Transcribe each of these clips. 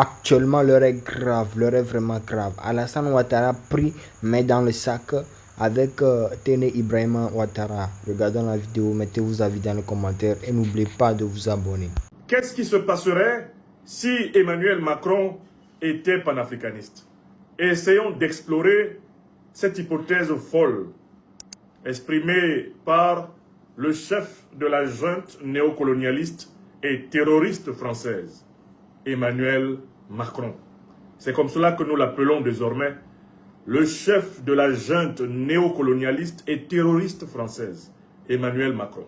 Actuellement, l'heure est grave, l'heure est vraiment grave. Alassane Ouattara pris main dans le sac avec Tene Ibrahima Ouattara. Regardons la vidéo, mettez vos avis dans les commentaires et n'oubliez pas de vous abonner. Qu'est-ce qui se passerait si Emmanuel Macron était panafricaniste? Essayons d'explorer cette hypothèse folle exprimée par le chef de la junte néocolonialiste et terroriste française, Emmanuel Macron. C'est comme cela que nous l'appelons désormais, le chef de la junte néocolonialiste et terroriste française, Emmanuel Macron.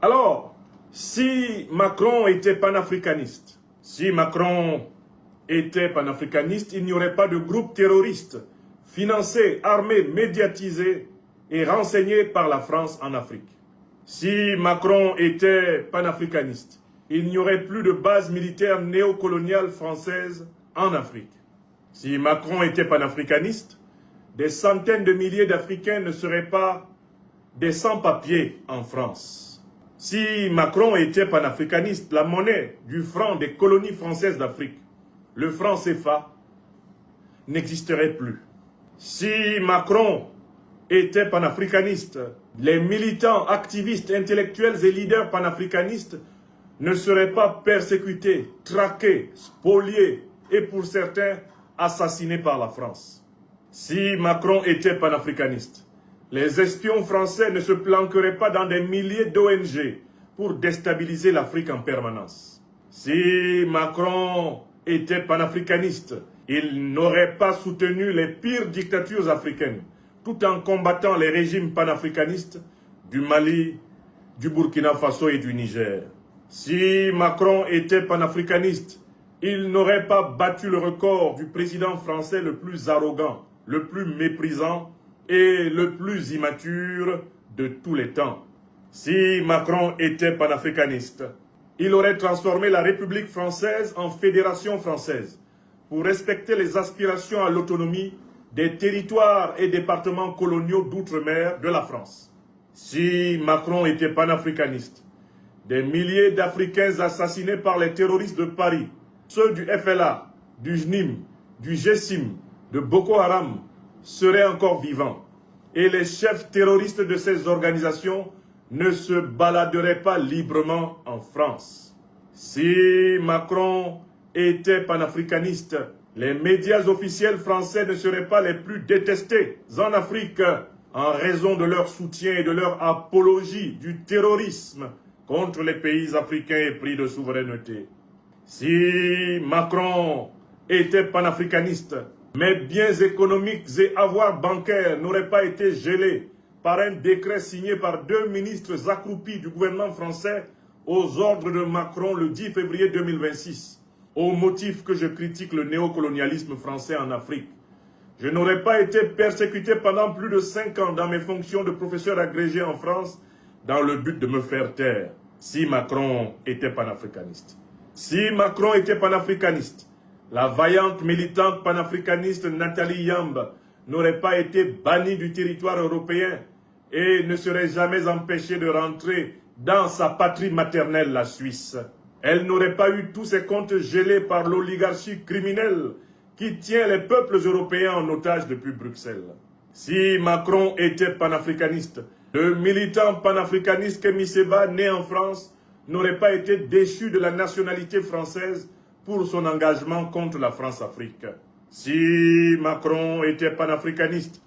Alors, si Macron était panafricaniste, il n'y aurait pas de groupe terroriste financé, armé, médiatisé et renseigné par la France en Afrique. Si Macron était panafricaniste, il n'y aurait plus de base militaire néocoloniale française en Afrique. Si Macron était panafricaniste, des centaines de milliers d'Africains ne seraient pas des sans-papiers en France. Si Macron était panafricaniste, la monnaie du franc des colonies françaises d'Afrique, le franc CFA, n'existerait plus. Si Macron était panafricaniste, les militants, activistes, intellectuels et leaders panafricanistes ne seraient pas persécutés, traqués, spoliés et pour certains assassinés par la France. Si Macron était panafricaniste, les espions français ne se planqueraient pas dans des milliers d'ONG pour déstabiliser l'Afrique en permanence. Si Macron était panafricaniste, il n'aurait pas soutenu les pires dictatures africaines, tout en combattant les régimes panafricanistes du Mali, du Burkina Faso et du Niger. Si Macron était panafricaniste, il n'aurait pas battu le record du président français le plus arrogant, le plus méprisant et le plus immature de tous les temps. Si Macron était panafricaniste, il aurait transformé la République française en fédération française pour respecter les aspirations à l'autonomie des territoires et départements coloniaux d'outre-mer de la France. Si Macron était panafricaniste, des milliers d'Africains assassinés par les terroristes de Paris, ceux du FLA, du JNIM, du GSIM, de Boko Haram, seraient encore vivants. Et les chefs terroristes de ces organisations ne se baladeraient pas librement en France. Si Macron était panafricaniste, les médias officiels français ne seraient pas les plus détestés en Afrique en raison de leur soutien et de leur apologie du terrorisme contre les pays africains épris de souveraineté. Si Macron était panafricaniste, mes biens économiques et avoirs bancaires n'auraient pas été gelés par un décret signé par 2 ministres accroupis du gouvernement français aux ordres de Macron le 10 février 2026, au motif que je critique le néocolonialisme français en Afrique. Je n'aurais pas été persécuté pendant plus de 5 ans dans mes fonctions de professeur agrégé en France dans le but de me faire taire, si Macron était panafricaniste. Si Macron était panafricaniste, la vaillante militante panafricaniste Nathalie Yamb n'aurait pas été bannie du territoire européen et ne serait jamais empêchée de rentrer dans sa patrie maternelle, la Suisse. Elle n'aurait pas eu tous ses comptes gelés par l'oligarchie criminelle qui tient les peuples européens en otage depuis Bruxelles. Si Macron était panafricaniste, le militant panafricaniste Kémy Séba, né en France, n'aurait pas été déchu de la nationalité française pour son engagement contre la France-Afrique. Si Macron était panafricaniste,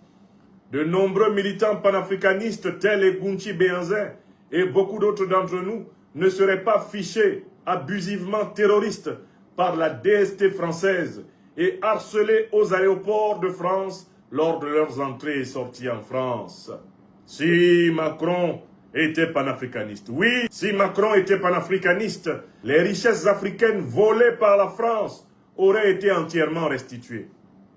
de nombreux militants panafricanistes tels Egunci Béhanzin et beaucoup d'autres d'entre nous ne seraient pas fichés abusivement terroristes par la DST française et harcelés aux aéroports de France lors de leurs entrées et sorties en France. Si Macron était panafricaniste. Oui, si Macron était panafricaniste, les richesses africaines volées par la France auraient été entièrement restituées.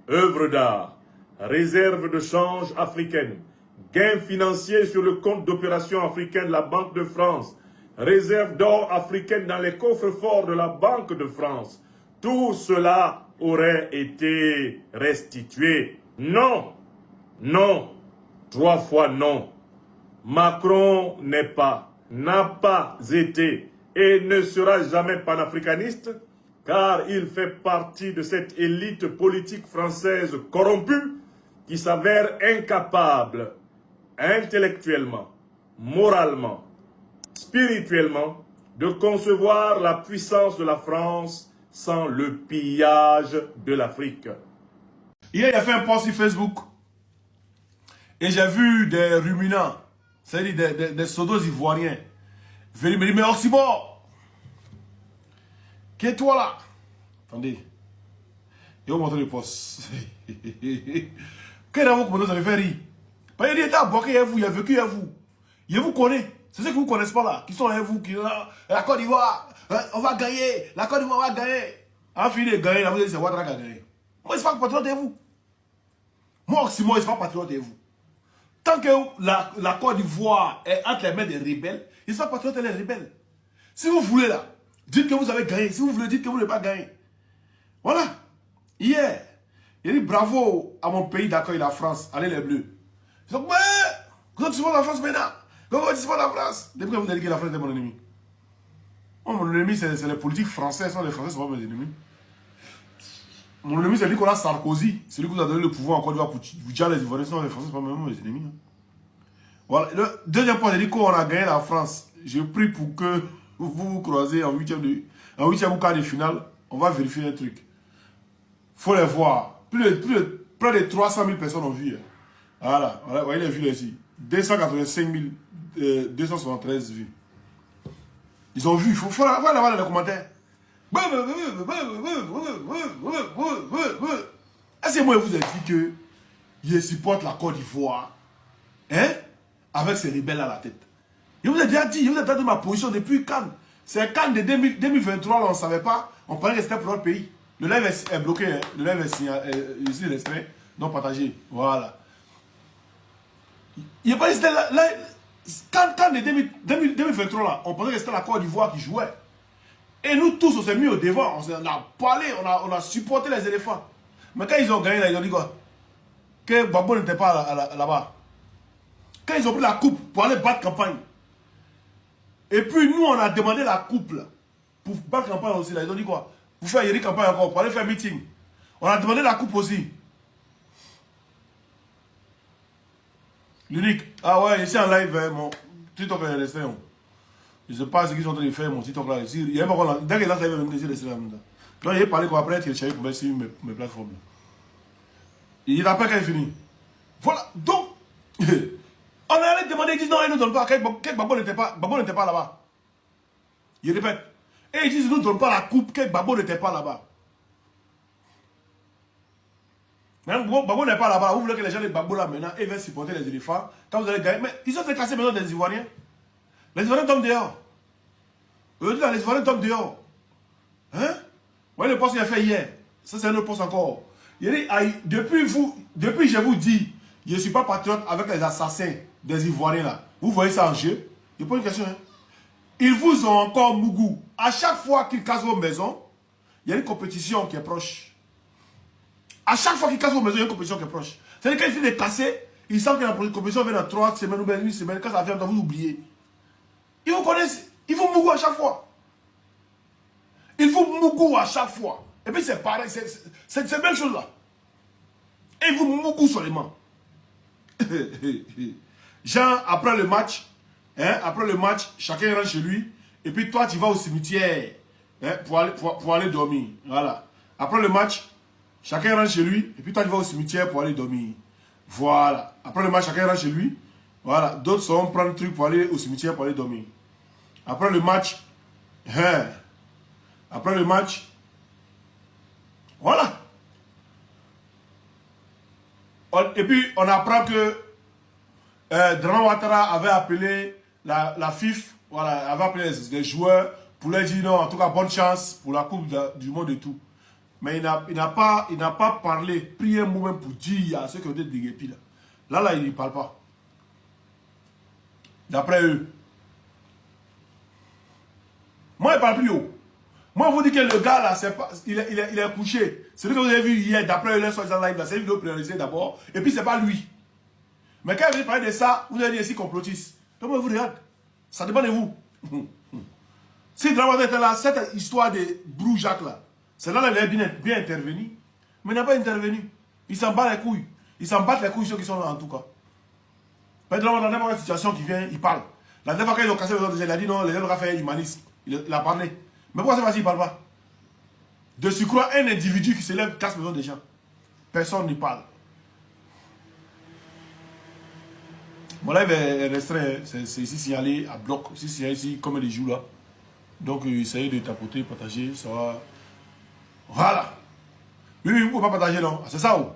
Œuvres d'art, réserves de change africaines, gains financiers sur le compte d'opération africain de la Banque de France, réserves d'or africaines dans les coffres-forts de la Banque de France, tout cela aurait été restitué. Non, non, 3 fois non. Macron n'a pas été et ne sera jamais panafricaniste, car il fait partie de cette élite politique française corrompue qui s'avère incapable, intellectuellement, moralement, spirituellement, de concevoir la puissance de la France sans le pillage de l'Afrique. Hier, il a fait un post sur Facebook et j'ai vu des ruminants, c'est-à-dire des sodos ivoiriens, venir me dire, mais Oxybor, qui est toi là? Attendez, je vais vous montrer le post. Quel est vous avez fait rire? Parce qu'il était à Boaké, il a vécu avec vous. Il vous connaît. C'est ceux qui ne vous connaissent pas là, qui sont avec vous, qui sont là, la Côte d'Ivoire, on va gagner, la Côte d'Ivoire va gagner. En fini de gagner, là, vous allez dire, c'est Ouattara qui a gagné. Moi, je ne suis pas patriote de vous. Moi, Oxymore, je ne suis pas patriote de vous. Tant que la Côte d'Ivoire est entre les mains des rebelles, je ne suis pas patriote des rebelles. Si vous voulez là, dites que vous avez gagné. Si vous voulez, dites que vous n'avez pas gagné. Voilà. Hier, il dit bravo à mon pays d'accueil, la France. Allez les Bleus. Ils ont dit, mais, vous êtes souvent la France maintenant. Comment vous dites pas la France? Depuis que vous avez dit que la France est mon ennemi. Moi, mon ennemi, c'est les politiques français. Les Français sont pas mes ennemis. Mon ennemi, c'est Nicolas Sarkozy. C'est lui qui vous a donné le pouvoir en Côte d'Ivoire pour vous dire les Ivoiriens. Sinon, les Français ne sont pas mes ennemis. Voilà. Le deuxième point, j'ai dit qu'on a gagné la France. Je prie pour que vous vous croisez en huitième ou quart de finale. On va vérifier un truc. Il faut les voir. Près de 300 000 personnes ont vu. Voilà. Vous voyez les vues là ici. 285 273 vues. Ils ont vu. Il faut aller voir dans les commentaires. Est-ce que moi je vous ai dit que je supporte la Côte d'Ivoire, hein, avec ces rebelles à la tête? Je vous ai déjà dit, je vous ai déjà dit ma position depuis Cannes. C'est Cannes de 2023, là, on ne savait pas. On parlait que c'était pour notre pays. Le live est bloqué, hein. Le live est ici restreint, non partagé. Voilà. Il n'y a pas dit là. Cannes de 2023, là, on pensait que c'était la Côte d'Ivoire qui jouait. Et nous tous, on s'est mis au devant, on a parlé, on a supporté les éléphants. Mais quand ils ont gagné, là, ils ont dit quoi? Que Gbagbo n'était pas là-bas. Quand ils ont pris la coupe pour aller battre campagne. Et puis nous, on a demandé la coupe là, pour battre campagne aussi. Là. Ils ont dit quoi? Pour faire Yeri campagne encore, pour aller faire meeting. On a demandé la coupe aussi. L'unique. Ah ouais, ici en live, hein, mon TikTok est resté. Je ne sais pas ce qu'ils sont en train de faire, mon TikTok là. Il y a pas dès que là, ça va venir ici, là. Donc, il a parlé quoi après, il a cherché pour mettre sur mes plateformes. Là. Il rappelle quand il finit. Voilà. Donc, on allait demander, ils disent non, ils ne nous donnent pas. Gbagbo n'était pas là-bas. Il répète. Et ils disent, ils ne nous donnent pas la coupe, que Gbagbo n'était pas là-bas. Maintenant, Gbagbo n'est pas là-bas. Vous voulez que les gens de Gbagbo là maintenant, ils veulent supporter les éléphants. Quand vous allez gagner, mais ils sont déclassés maintenant des Ivoiriens. Les Ivoiriens tombent dehors. Aujourd'hui, les Ivoiriens tombent dehors. Hein? Vous voyez le poste qu'il a fait hier. Ça, c'est un autre poste encore. Il dit, depuis je vous dis, je ne suis pas patriote avec les assassins des Ivoiriens là. Vous voyez ça en jeu? Je pose une question. Hein? Ils vous ont encore mougou. À chaque fois qu'ils cassent vos maisons, il y a une compétition qui est proche. À chaque fois qu'ils cassent vos maisons, il y a une compétition qui est proche. C'est-à-dire quand ils finissent de casser, ils sentent que la compétition vient dans 3 semaines ou bien 1 semaine. Quand ça vient, vous oubliez. Ils vous connaissent. Ils vous mougou à chaque fois. Ils vous mougou à chaque fois. Et puis c'est pareil, c'est la même chose là. Et ils vous mougou seulement. Jean, après le match, chacun rentre chez lui. Et puis toi, tu vas au cimetière, hein, pour aller dormir. Voilà. Après le match, chacun rentre chez lui. Et puis toi, tu vas au cimetière pour aller dormir. Voilà. Après le match, chacun rentre chez lui. Voilà. D'autres seront prendre un truc pour aller au cimetière pour aller dormir. Après le match, hein, après le match, voilà. Et puis, on apprend que Draman Ouattara avait appelé la FIF, voilà, avait appelé les joueurs pour leur dire non, en tout cas, bonne chance pour la Coupe du Monde et tout. Mais il n'a pas parlé, pris un moment pour dire à ceux qui ont été déguépis là. Là, il ne parle pas. D'après eux. Moi, il ne parle plus haut. Moi, je vous dis que le gars là, il est couché. Celui que vous avez vu hier, d'après eux, sur live là, c'est une vidéo priorisée d'abord. Et puis, ce n'est pas lui. Mais quand il parler de ça, vous allez dire ici complotiste. Donc, moi, je vous regarde. Ça dépend de vous. Si Draman était là, cette histoire de Brou Jacques là, C'est là qu'il est bien intervenu. Mais il n'a pas intervenu. Il s'en bat les couilles. Ils s'en battent les couilles, ceux qui sont là en tout cas. Maintenant, dans n'importe quelle situation qui vient, il parle. La dernière fois qu'ils ont cassé les autres, il a dit non, les gens doivent faire humanisme. Il a parlé. Mais pourquoi c'est pas s'il ne parle pas? De surcroît, un individu qui se lève casse les autres des gens. Personne n'y parle. Mon live est restreint. C'est ici signalé à bloc. Ici signalé ici comme les jours là. Donc, essayez de tapoter, partager. Ça va. Voilà. Oui, vous ne pouvez pas partager, non? C'est ça, oh.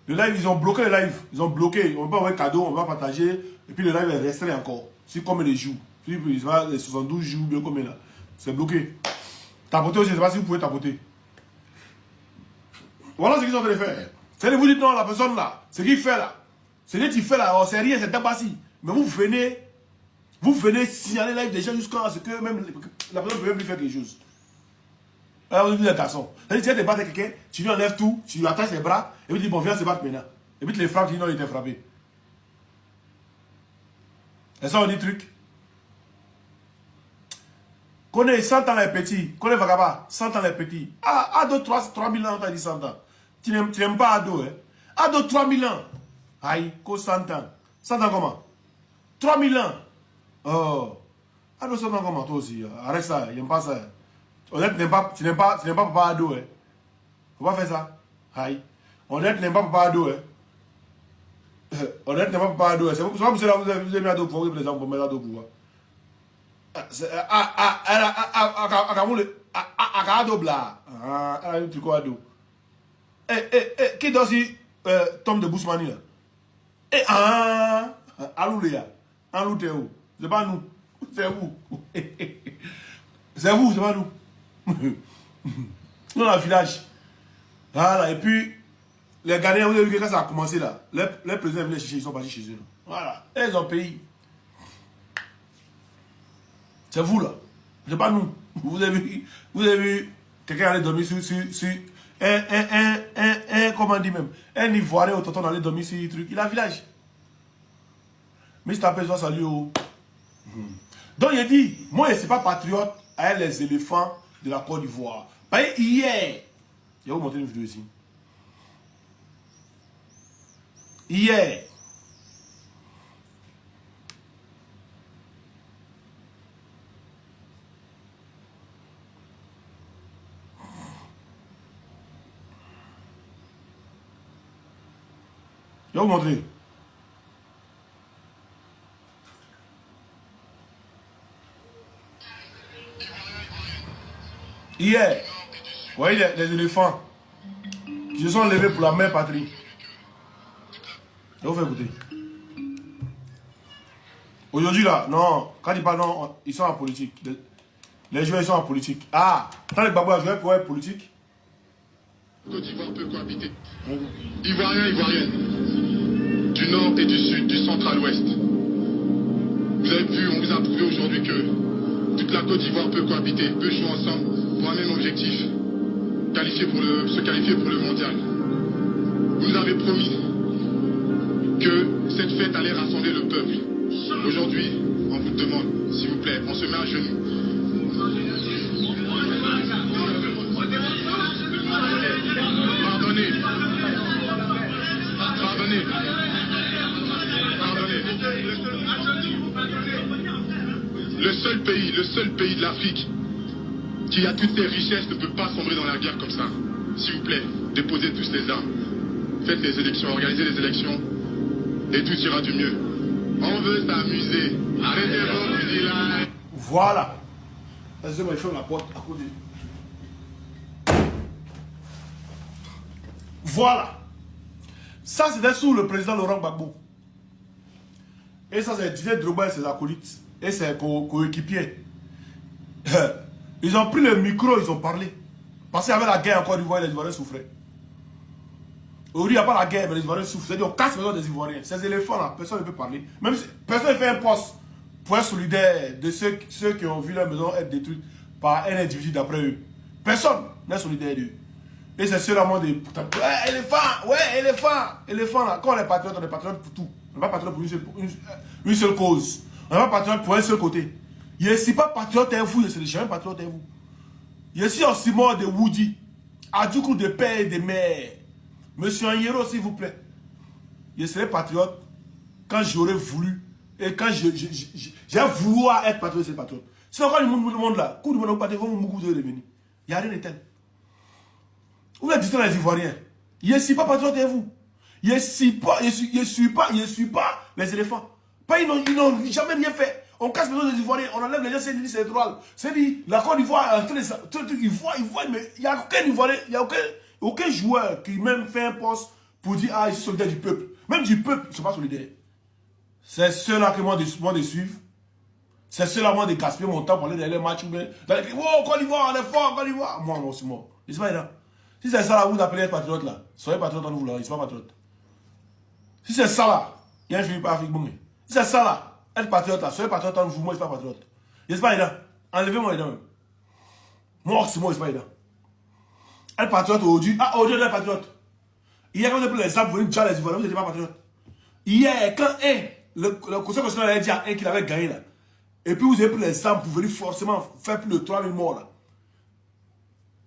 Le live, ils ont bloqué le live. Ils ont bloqué. On ne peut pas envoyer cadeau, on va partager. Et puis le live est restreint encore. C'est comme les jours. Il va les 72 jours, bien comme là. C'est bloqué. Tapoter aussi, je ne sais pas si vous pouvez tapoter. Voilà ce qu'ils sont en train de faire. C'est vous dites non, la personne là, ce qu'il fait là, ce qu'il fait là, c'est rien, c'est tabassé. Mais vous venez signaler live des gens jusqu'à ce que même la personne ne peut même plus faire quelque chose. Alors vous dites les garçons. C'est-à-dire tu viens te battre avec quelqu'un, tu lui enlèves tout, tu lui attaches les bras, et puis tu dis bon, viens se battre maintenant. Et puis tu les frappes, tu dis non, il était frappé. Et ça on dit truc. Connais 100 ans les petits, connais Vagaba, 100 ans les petits. Ah, Ado 3 000 ans, t'as dit 100 ans. Tu n'aimes pas Ado, hein. Ado 3 000 ans. Aïe, qu'au 100 ans. 100 ans comment? 3 000 ans. Oh. Ado 100 ans comment, toi aussi? Arrête ça, il n'aime pas ça. Honnête, tu n'aimes pas Papa Ado, hein. Faut pas faire ça. Aïe. Honnête, n'aime pas Papa Ado, hein. Honnête, n'aime pas Papa Ado, hein. C'est pas pour cela que vous avez mis Ado pour vous, les gens, pour mettre Ado pour vous. Qui doit aussi Tom de Bousmani là? Alouléa, Aloutéo, c'est pas nous, c'est vous. C'est vous, c'est pas nous. Nous dans le village. Voilà, et puis les Ghanéens, vous avez vu que quand ça a commencé là, les présidents venaient chercher, ils sont partis chez eux. Voilà, et ils ont payé. C'est vous là, c'est pas nous. Vous avez vu quelqu'un aller dormir sur comment on dit même, un Ivoirien au tonton aller dormir sur un truc. Il a un village. Mais je t'appelle ça, salut. Donc il a dit, moi je ne suis pas patriote avec les éléphants de la Côte d'Ivoire. Hier, je vais vous montrer une vidéo ici. Hier, je vais vous montrer. Hier, vous voyez les éléphants qui se sont levés pour la mère patrie. Je vais vous faire écouter. Aujourd'hui là, non, quand ils parlent non, ils sont en politique. Les joueurs ils sont en politique. Ah, quand les babous jouent pour être politique. Côte d'Ivoire peut cohabiter. Ivoiriens, Ivoiriennes, du nord et du sud, du centre à l'ouest. Vous avez vu, on vous a prouvé aujourd'hui que toute la Côte d'Ivoire peut cohabiter, peut jouer ensemble pour un même objectif, se qualifier pour le mondial. Vous nous avez promis que cette fête allait rassembler le peuple. Aujourd'hui, on vous demande, s'il vous plaît, on se met à genoux. Pardonnez. Le seul pays de l'Afrique qui a toutes ses richesses ne peut pas sombrer dans la guerre comme ça. S'il vous plaît, déposez tous les armes. Faites les élections, organisez les élections et tout ira du mieux. On veut s'amuser. Arrêtez vos fusillades. Voilà. Vas-y, il ferme la porte à côté. Voilà. Ça, c'était sous le président Laurent Gbagbo. Et ça, c'est Didier Drogba et ses acolytes. Et ses coéquipiers. Ils ont pris le micro, ils ont parlé. Parce qu'il y avait la guerre en Côte d'Ivoire, les Ivoiriens souffraient. Aujourd'hui, il n'y a pas la guerre, mais les Ivoiriens souffrent. C'est-à-dire, on casse les maisons des Ivoiriens. Ces éléphants-là, personne ne peut parler. Même si personne ne fait un poste pour être solidaire de ceux qui ont vu leur maison être détruite par un individu d'après eux. Personne n'est solidaire d'eux. Et c'est seulement des... Ouais, éléphant, ouais, éléphant là. Quand on est patriote pour tout. On n'est pas patriote pour une seule cause. On n'est pas patriote pour un seul côté. Je ne suis pas patriote à vous, je ne suis jamais patriote à vous. Je suis aussi mort de Woody. Adjoukou de père et de mère. Monsieur Anyero, s'il vous plaît. Je serai patriote quand j'aurais voulu. Et quand j'ai voulu être patriote, c'est patriote. Sinon, quand le monde là, coup du monde, vous devez revenir. Il n'y a rien de tel. Vous êtes distraits les Ivoiriens. Je ne suis pas patriote et vous. Je ne suis pas les éléphants. Pas, ils n'ont jamais rien fait. On casse les des Ivoiriens, on enlève les gens, c'est électoral. C'est dit, la Côte d'Ivoire, mais il n'y a aucun Ivoirien, il n'y a aucun joueur qui même fait un poste pour dire, ah, je suis solidaire du peuple. Même du peuple, ils ne sont pas solidaires. C'est ceux-là que moi de suivre. C'est ceux-là moi de gaspiller mon temps pour aller dans les matchs. Oh, Côte d'Ivoire, on est fort, Côte d'Ivoire. Moi, c'est mort. C'est pas évident. Si c'est ça là, vous appelez être patriote là, soyez patriote en vous là, ils ne sont pas patriotes. Si c'est ça là, il y a un Philippe Afrique Bongé. Si c'est ça là, être patriote là, soyez patriote en vous, moi je ne suis pas patriote. C'est pas évident. Enlevez-moi les dents même. Moi, c'est moi, c'est pas évident. Être patriote aujourd'hui, ah, aujourd'hui, on est patriote. Hier, quand vous avez pris l'exemple, vous venez de les Ivoiriens, vous n'étiez pas patriote. Hier, quand le Conseil constitutionnel avait dit à un qu'il avait gagné là, et puis vous avez pris l'exemple pour venir forcément faire plus de 3000 morts là.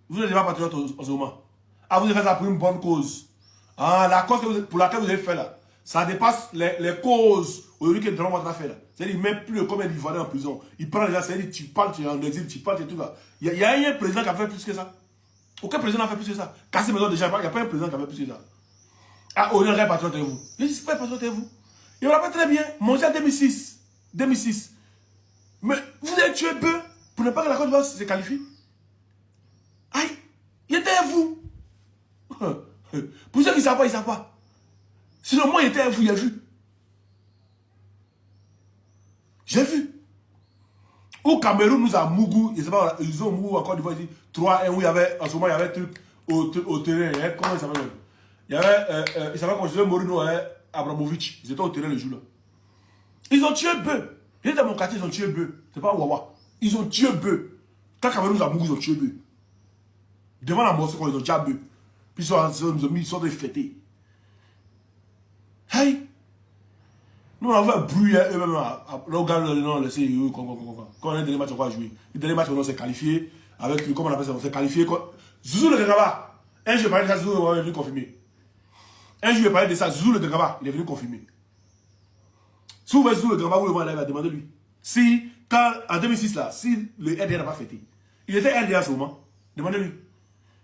Vous n'êtes pas patriote en ce moment. Ah, vous avez fait ça pour une bonne cause. Ah, la cause pour laquelle vous avez fait là, ça dépasse les causes aujourd'hui que Donald Trump a fait là. C'est-à-dire, il ne met plus combien d'Ivoiriens en prison. Il prend les gens, c'est-à-dire, tu parles, tu es en exil, tu parles, tu es tout là. Il y a un président qui a fait plus que ça. Aucun président n'a fait plus que ça. Casser maison déjà, il n'y a pas un président qui a fait plus que ça. Ah, on est patriote et vous. Je ne suis pas patriote et vous. Il me rappelle très bien, mondial 2006. 2006. Mais vous avez tué peu pour ne pas que la Côte d'Ivoire se qualifie. Aïe, il était à vous. Pour ceux qui ne savent pas, ils ne savent pas. Sinon, moi, il était à vous, il a vu. J'ai vu. Au Cameroun, nous avons Mougou, ils ont Mougou en Côte d'Ivoire, 3-1, où il y avait, en ce moment, il y avait un truc au terrain. Comment il s'appelle? Il y avait, il s'appelle quand José Mourinho et Abramovich. Ils étaient au terrain le jour-là. Ils ont tué Beu. Ils étaient dans mon quartier, ils ont tué Beu. C'est pas Wawa. Ils ont tué Beu. Quand Cameroun nous a Mougou, ils ont tué Beu. Devant la mosquée, ils ont tué Beu. Puis ils sont des fêtés. Hey! Nous, on avait un bruit eux-mêmes. Là, gars, on a laissé. Quand on a un dernier match, on va jouer. Le dernier match, on s'est qualifié. Avec, comment on appelle ça? On s'est qualifié. Zouzou le Gagaba. Un jour, il parlait de ça, Zouzou est venu confirmer. Un jour, il parlait de ça, Zouzou le Gagaba. Il est venu confirmer. Si vous voyez Zouzou le Gagaba, vous le voyez, demandez-lui. Si, en 2006, là, si le RDA n'a pas fêté, il était RDA à ce moment. Demandez-lui.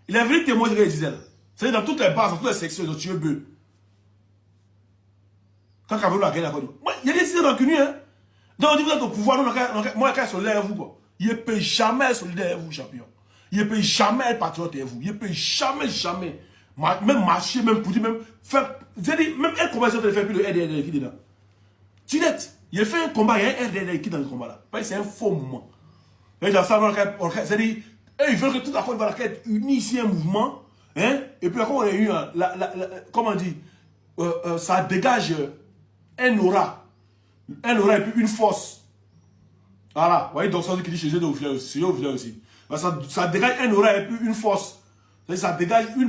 Il est venu témoigner ce qu'il disait là. C'est-à-dire, dans toutes les bases, dans toutes les sections, ils ont tué Beu. Quand Cameroun a gagné la Côte d'Ivoire. Il y a des décisions rancuniers. Hein. Donc, on dit que vous êtes au pouvoir, moi, je suis solidaire avec vous. Quoi. Il ne peut jamais être solidaire avec vous, champion. Il ne peut jamais être patriote avec vous. Il ne peut jamais. Même marcher, même pour dire, même faire. Vous avez dit, même un combat, il fait plus de RDR qui est dedans. Tu dis, il a fait un combat, il y a un RDR qui est dans le combat là. C'est un faux mouvement. Et dans ça, c'est-à-dire, ils veulent que toute la Côte d'Ivoire être unie ici, un mouvement. Hein? Et puis, comme on a eu, comment on dit, ça dégage. Un aura et puis une force. Voilà, vous voyez, donc ça qui dit chez eux aussi. Ça dégage un aura et puis une force. Ça dégage un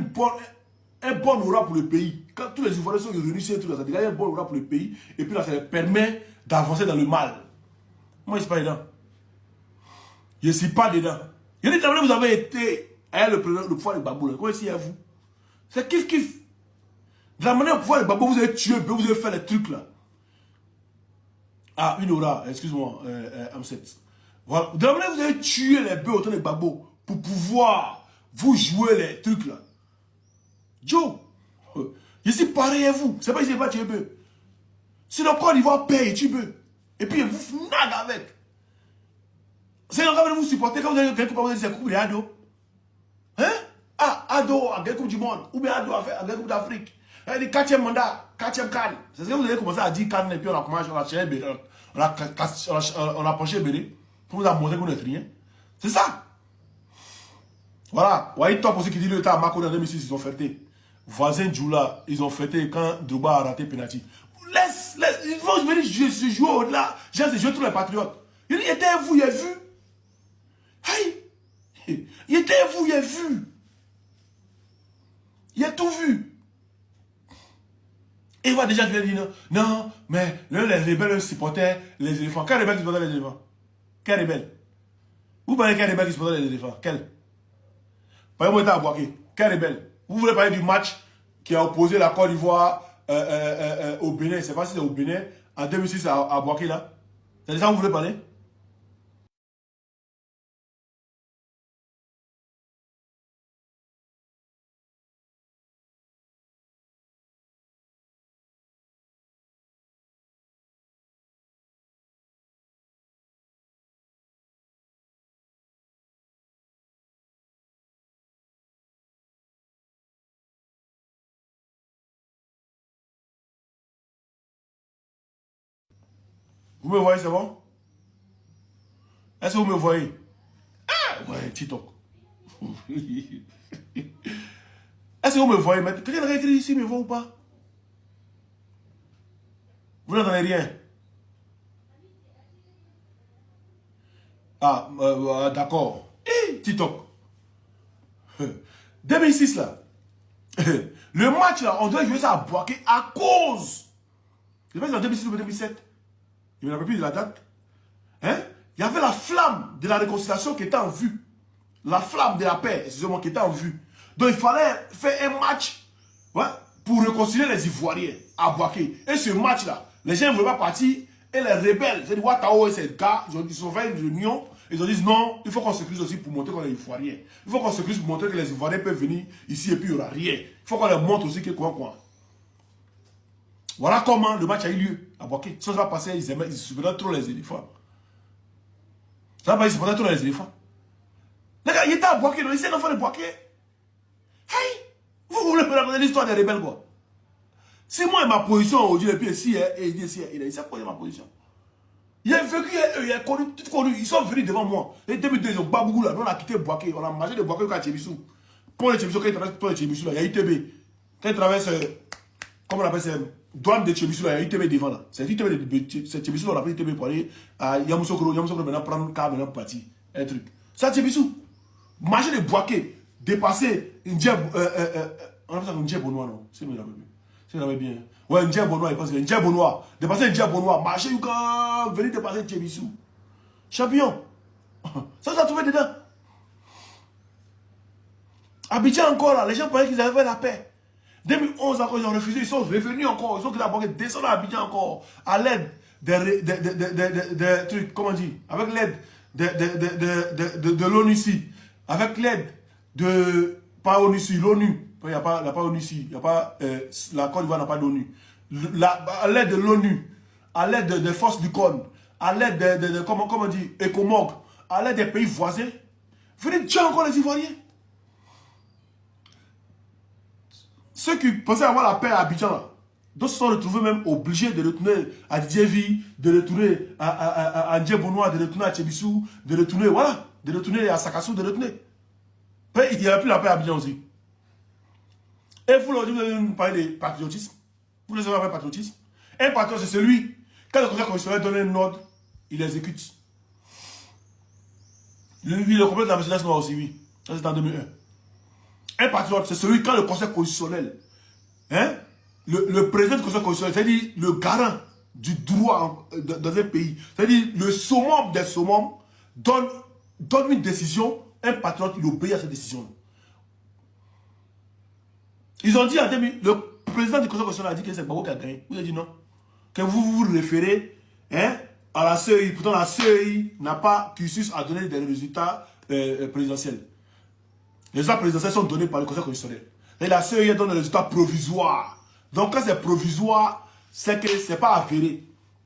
bon aura pour le pays. Quand tous les Ivoiriens sont réunis, ça dégage un bon aura pour le pays. Et puis là, ça leur permet d'avancer dans le mal. Moi, je ne suis pas dedans. Je ne suis pas dedans. Il y a des temps où vous avez été le pouvoir de Gbagbo. Comment est-ce qu'il y a vous? C'est kiff. De la manière au pouvoir de Gbagbo, vous avez tué, vous avez fait les trucs là. Ah, une aura, excuse-moi, M7. Voilà. De la manière vous avez tué les bœufs autour de Gbagbo pour pouvoir vous jouer les trucs là. Joe, je suis pareil à vous. C'est pas que je n'ai pas tué bœuf. Si le Côte d'Ivoire paye, tu bœuf. Et puis vous fnag avec. C'est quand vous supportez, quand vous avez quelqu'un qui vous coupe de Ado. Hein? Ah, Ado à la Coupe du Monde. Ou bien Ado à la Coupe d'Afrique. Le 4e mandat, 4e canne. C'est ce que vous avez commencé à dire canne et puis on a commencé on a penché Bélé pour vous montrer que vous n'êtes rien. C'est ça. Voilà. Vous voyez, top aussi qui dit le temps à Mako en 2006, ils ont fêté. Voisin Djoula, ils ont fêté quand Drogba a raté penalty. Laisse. Il faut que je joue au-delà. J'ai joué tous les patriotes. Il était à vous, il a vu. Hey. Il était à vous, il a vu. Il a tout vu. Et il voit déjà qui dire non, mais les rebelles supportaient les éléphants. Quel rebelle qui supportait les éléphants? Quel rebelle? Vous parlez quel rebelle qui supportait les éléphants? Quel? Par exemple, à Boaké. Quel rebelle? Vous voulez parler du match qui a opposé la Côte d'Ivoire au Bénin, je ne sais pas si c'est au Bénin, en 2006 à Boaké là. C'est de ça que vous voulez parler? Vous me voyez, c'est bon? Est-ce que vous me voyez? Ah, ouais, TikTok. Est-ce que vous me voyez? Quelqu'un a écrit ici, me voit ou pas? Vous n'entendez rien? Ah, d'accord. TikTok. 2006 là. Le match là, on doit jouer ça à Boaké à cause. Je sais pas si c'est en 2006 ou 2007. Je ne me rappelle plus de la date. Hein? Il y avait la flamme de la réconciliation qui était en vue. La flamme de la paix, excusez-moi, qui était en vue. Donc il fallait faire un match, ouais, pour réconcilier les Ivoiriens à Boaké. Et ce match-là, les gens ne voulaient pas partir. Et les rebelles, c'est-à-dire Ouattao et ces gars, ils ont fait une réunion. Ils ont dit non, il faut qu'on se crise aussi pour montrer qu'on est Ivoiriens. Il faut qu'on se crise pour montrer que les Ivoiriens peuvent venir ici et puis il n'y aura rien. Il faut qu'on leur montre aussi que quoi. Voilà comment le match a eu lieu à Boaké. Ça va passer, ils supportaient trop les éléphants. Ça va passer, ils supportaient trop les éléphants. Les gars, il était à Boaké, il était un enfant de Boaké. Hey, vous voulez me raconter l'histoire des rebelles quoi? C'est moi et ma position aujourd'hui, et puis ici, il a posé ma position. Il a vécu, il a connu, tout connu. Ils sont venus devant moi. Et 2002, ils ont Babougou là. Nous, on a quitté Boaké. On a marché de Boaké jusqu'à Tchébissou. Pour les Tchébissou, quand il traverse pour les Tchébissou là, il y a ITB. Quand il traverse, comment on appelle ça, douane de Tchébissou là, il y a ITB devant là. C'est ITB de Tchébissou, on a pris ITB pour aller à Yamoussoukro. Yamoussoukro maintenant prendre un car, maintenant partir. Un truc. Ça, Tchébissou. Marcher de Boaké, dépasser une djeb, on appelle ça une djeb au noir, non? C'est mieux, c'est bien. Ouais, un djeb au noir, il pense que un djeb au noir. Dépasser un djeb au noir, marcher, venir dépasser Tchébissou. Champion. Ça, ça trouvé dedans. Abidjan encore là, les gens pensaient qu'ils avaient fait la paix. 2011 encore, ils ont refusé, ils sont revenus encore. Ils sont d'abord descendus à Abidjan encore, à l'aide des trucs, comment on dit, avec l'aide de l'ONU ici, avec l'aide de, pas ONU ici, l'ONU. Il n'y a pas ONU ici, il n'y a pas, la Côte d'Ivoire n'a pas d'ONU. À l'aide de l'ONU, à l'aide des forces du CON, à l'aide de comment on dit, ECOMOG, à l'aide des pays voisins, venez tuer encore les Ivoiriens. Ceux qui pensaient avoir la paix à Abidjan, d'autres se sont retrouvés même obligés de retourner à Djévi, de retourner à Ndjebonois, de retourner à Tchébissou, de retourner, voilà, de retourner à Sakassou, de retourner. Il n'y a plus la paix à Abidjan aussi. Et vous, aujourd'hui, vous allez nous parler de patriotisme. Vous ne savez pas patriotisme. Un patriote, c'est celui, quand le conseil constitutionnel donne un ordre, il l'exécute. Le complet de la Mercedes Noire aussi, oui. Ça, c'est en 2001. Un patriote, c'est celui, quand le conseil constitutionnel, hein, le président du conseil constitutionnel, c'est-à-dire le garant du droit dans un pays, c'est-à-dire le summum des summums, donne une décision, un patriote, il obéit à cette décision. Ils ont dit en 2000, le président du conseil constitutionnel a dit que c'est Gbagbo qui a gagné. Vous avez dit non. Que vous référez, hein, à la CEI. Pourtant, la CEI n'a pas cursus à donner des résultats présidentiels. Les résultats présidentiels sont donnés par le conseil constitutionnel. Et la CEI donne des résultats provisoires. Donc, quand c'est provisoire, c'est que ce n'est pas avéré.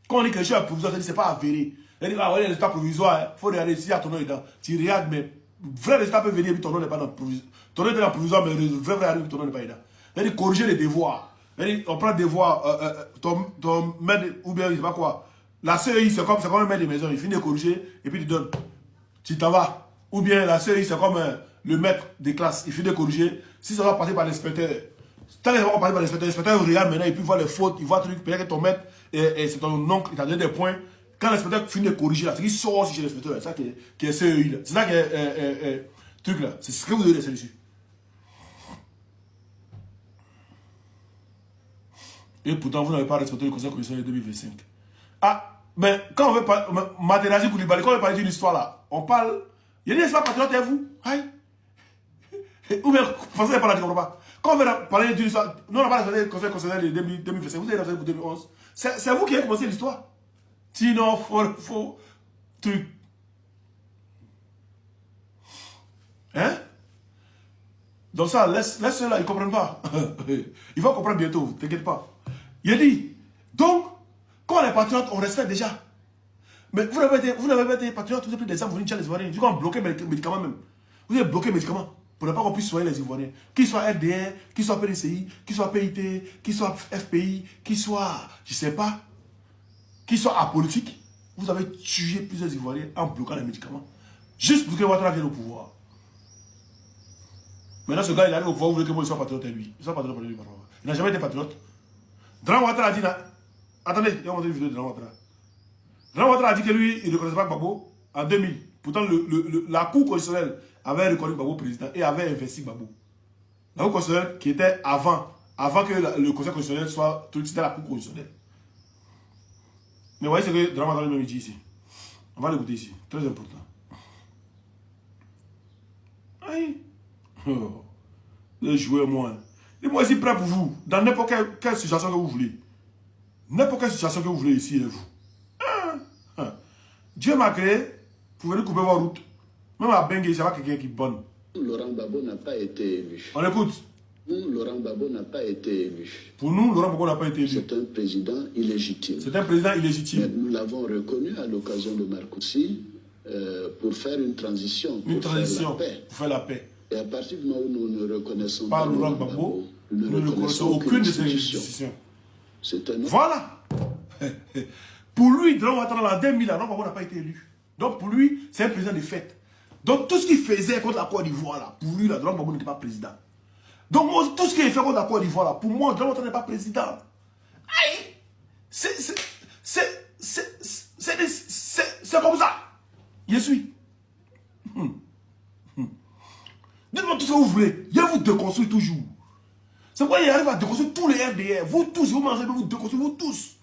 Quand on dit que les choses sont provisoires, c'est pas avéré. On dit, ah ouais, les résultats provisoires, il faut regarder s'il y a ton nom dedans. Tu regardes, mais vrai résultat peut venir, puis ton nom n'est pas dans le provisoire. Ton nom est dans le provisoire, mais le vrai arrive, ton nom n'est pas dedans. C'est-à-dire corriger les devoirs. On prend des devoirs, ton maître, ou bien je ne sais pas quoi. La CEI, c'est comme un maître de maison, il finit de corriger, et puis il te donne. Tu t'en vas. Ou bien la CEI, c'est comme le maître de classe, il finit de corriger. Si ça va passer par l'inspecteur, tant que ça va passer par l'inspecteur, il regarde maintenant, il peut voir les fautes, il voit le truc, peut-être que ton maître, et c'est ton oncle, il t'a donné des points. Quand l'inspecteur finit de corriger, c'est qu'il sort aussi chez l'inspecteur. C'est ça qui est CEI. C'est ça qui est truc là. C'est ce que vous devez laisser dessus. Et pourtant, vous n'avez pas respecté le conseil constitutionnel de 2025. Ah, mais quand on veut parler, Materazzi Koulibaly, quand on veut parler d'une histoire là, on parle. Il y a des histoires patriotes et vous. Aïe. Ou bien, français par là, tu ne comprends pas. Quand on va parler d'une histoire, nous on n'a pas parlé du conseil constitutionnel de 2025, vous avez parlé pour 2011. C'est vous qui avez commencé l'histoire. Sinon, faux truc. Hein? Donc ça, laisse-le là, ils ne comprennent pas. Ils vont comprendre bientôt, t'inquiète pas. Il a dit, donc, quand on est patriote, on respecte déjà. Mais vous n'avez pas été patriote, vous avez pris des armes, vous venez les Ivoiriens. Du coup, on bloqué les médicaments même. Vous avez bloqué les médicaments pour ne pas qu'on puisse soigner les Ivoiriens. Qu'ils soient RDR, qu'ils soient PDCI, qu'ils soient PIT, qu'ils soient FPI, qu'ils soient, je ne sais pas, qu'ils soient apolitiques. Vous avez tué plusieurs Ivoiriens en bloquant les médicaments. Juste pour que Ouattara vienne au pouvoir. Maintenant, ce gars, il arrive au pouvoir, vous voulez que moi, il soit patriote, lui. Il soit patriote pour lui, pardon. Il n'a jamais été patriote. Dran Ouattara a dit, attendez, il va montrer une vidéo de Dran Ouattara. Dran Ouattara a dit que lui, il ne reconnaissait pas Gbagbo en 2000. Pourtant, la Cour constitutionnelle avait reconnu Gbagbo président et avait investi Gbagbo. La Cour constitutionnelle qui était avant que le Conseil constitutionnel soit, c'était la Cour constitutionnelle. Mais vous voyez ce que Dran Ouattara lui dit ici. On va l'écouter ici, très important. Aïe. Oh, les joueurs, moi. Et moi, je suis prêt pour vous. Dans n'importe quelle situation que vous voulez. N'importe quelle situation que vous voulez ici, et vous. Dieu m'a créé pour venir couper vos routes. Même à Bengue, il y a quelqu'un qui est bon. Laurent Gbagbo n'a pas été élu. On écoute. Laurent Gbagbo n'a pas été élu. Pour nous, Laurent Gbagbo n'a pas été élu. C'est un président illégitime. C'est un président illégitime. Mais nous l'avons reconnu à l'occasion de Marcoussi pour faire une transition. Pour faire la paix. Et à partir du moment où nous ne reconnaissons pas Laurent Gbagbo, nous ne reconnaissons aucune de ces institutions. Voilà. Pour lui, Dran Ouattara en 2000, Laurent Gbagbo n'a pas été élu. Donc pour lui, c'est un président de fait. Donc tout ce qu'il faisait contre la Côte d'Ivoire, là, pour lui, Laurent Gbagbo n'était pas président. Donc moi, tout ce qu'il fait contre la Côte d'Ivoire, là, pour moi, Dran Ouattara n'est pas président. Aïe. C'est comme ça. Je suis. Dites-moi tout ce que vous voulez. Il vous déconstruire toujours. C'est pourquoi il arrive à déconstruire tous les RDR. Vous tous, vous mangez, vous déconstruire, vous tous.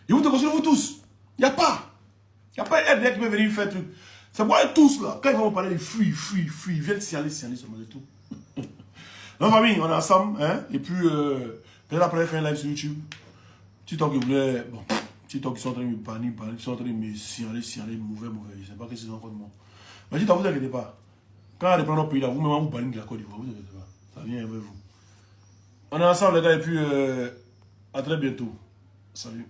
Il vous déconstruire, vous tous. Il n'y a pas. Il n'y a pas un RDR qui peut venir faire truc. C'est pourquoi tous là, quand ils vont parler de free, ils viennent s'y aller seulement de tout. Donc famille, on est ensemble, hein, et puis peut-être après faire un live sur YouTube. TikTok, ils voulaient, bon, TikTok, ils sont en train de me paniquer, ils sont en train de me signaler, mauvais, je ne sais pas qu'est-ce qu'ils ont contre moi. Mais TikTok, vous inquiétez pas. Quand on reprend notre pays là, vous-même, vous bannissez de la Côte d'Ivoire, vous inquiétez pas. Ça vient avec vous. On est ensemble les gars, et puis à très bientôt. Salut.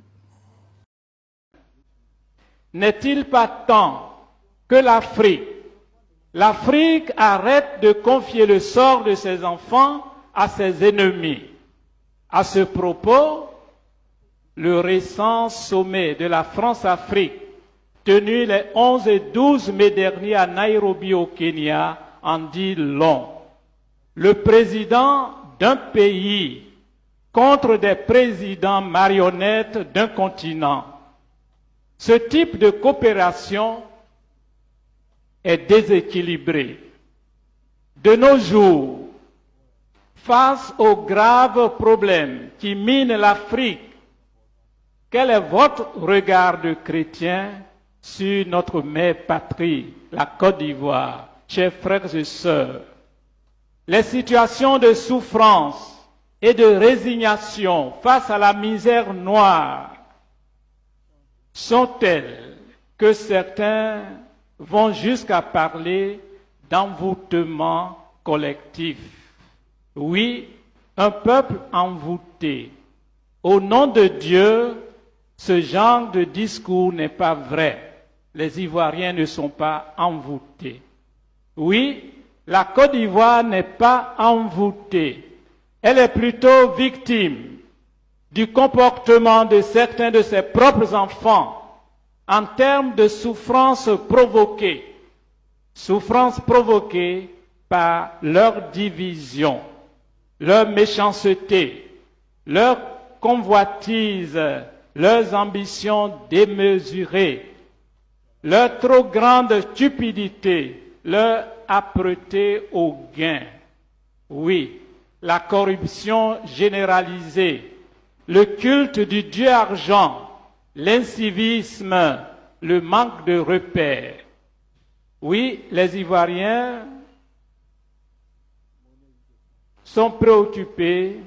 N'est-il pas temps que l'Afrique arrête de confier le sort de ses enfants à ses ennemis? À ce propos, le récent sommet de la France-Afrique, tenu les 11 et 12 mai dernier à Nairobi au Kenya, en dit long. Le président d'un pays contre des présidents marionnettes d'un continent. Ce type de coopération est déséquilibré. De nos jours, face aux graves problèmes qui minent l'Afrique, quel est votre regard de chrétien sur notre mère patrie, la Côte d'Ivoire, chers frères et sœurs? Les situations de souffrance et de résignation face à la misère noire sont telles que certains vont jusqu'à parler d'envoûtement collectif. Oui, un peuple envoûté. Au nom de Dieu, ce genre de discours n'est pas vrai. Les Ivoiriens ne sont pas envoûtés. Oui, la Côte d'Ivoire n'est pas envoûtée. Elle est plutôt victime du comportement de certains de ses propres enfants en termes de souffrances provoquées par leur division, leur méchanceté, leur convoitise, leurs ambitions démesurées, leur trop grande stupidité, leur âpreté au gain. Oui, la corruption généralisée, le culte du Dieu argent, l'incivisme, le manque de repères. Oui, les Ivoiriens sont préoccupés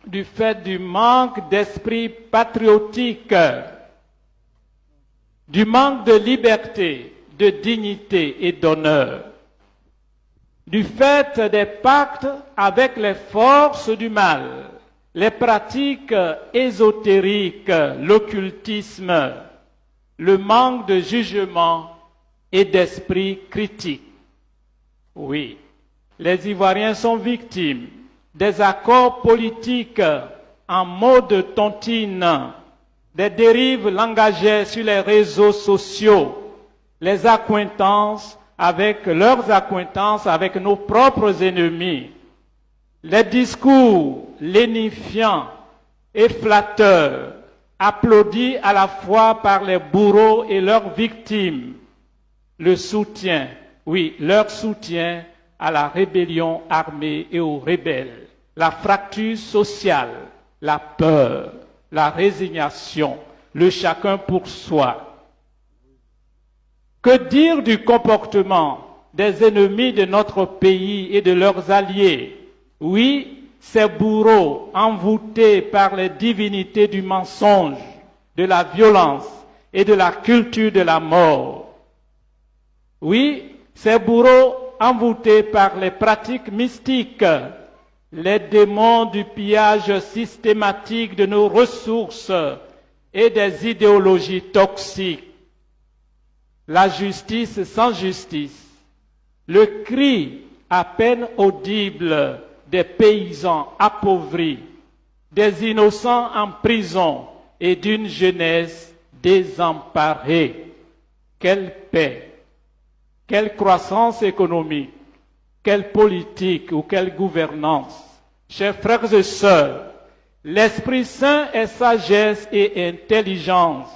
du fait du manque d'esprit patriotique, du manque de liberté, de dignité et d'honneur, du fait des pactes avec les forces du mal, les pratiques ésotériques, l'occultisme, le manque de jugement et d'esprit critique. Oui, les Ivoiriens sont victimes des accords politiques en mode tontine, des dérives langagières sur les réseaux sociaux, leurs accointances avec nos propres ennemis, les discours lénifiants et flatteurs, applaudis à la fois par les bourreaux et leurs victimes, leur soutien à la rébellion armée et aux rebelles, la fracture sociale, la peur, la résignation, le chacun pour soi. Que dire du comportement des ennemis de notre pays et de leurs alliés? Oui, ces bourreaux envoûtés par les divinités du mensonge, de la violence et de la culture de la mort. Oui, ces bourreaux envoûtés par les pratiques mystiques, les démons du pillage systématique de nos ressources et des idéologies toxiques. La justice sans justice, le cri à peine audible des paysans appauvris, des innocents en prison et d'une jeunesse désemparée. Quelle paix, quelle croissance économique, quelle politique ou quelle gouvernance. Chers frères et sœurs, l'Esprit Saint est sagesse et intelligence.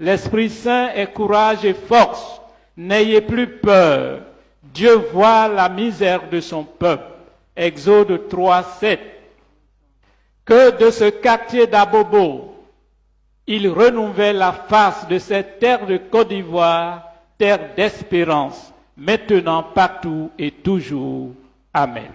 L'Esprit Saint est courage et force. N'ayez plus peur. Dieu voit la misère de son peuple. Exode 3, 7. Que de ce quartier d'Abobo, il renouvelle la face de cette terre de Côte d'Ivoire, terre d'espérance, maintenant, partout et toujours. Amen.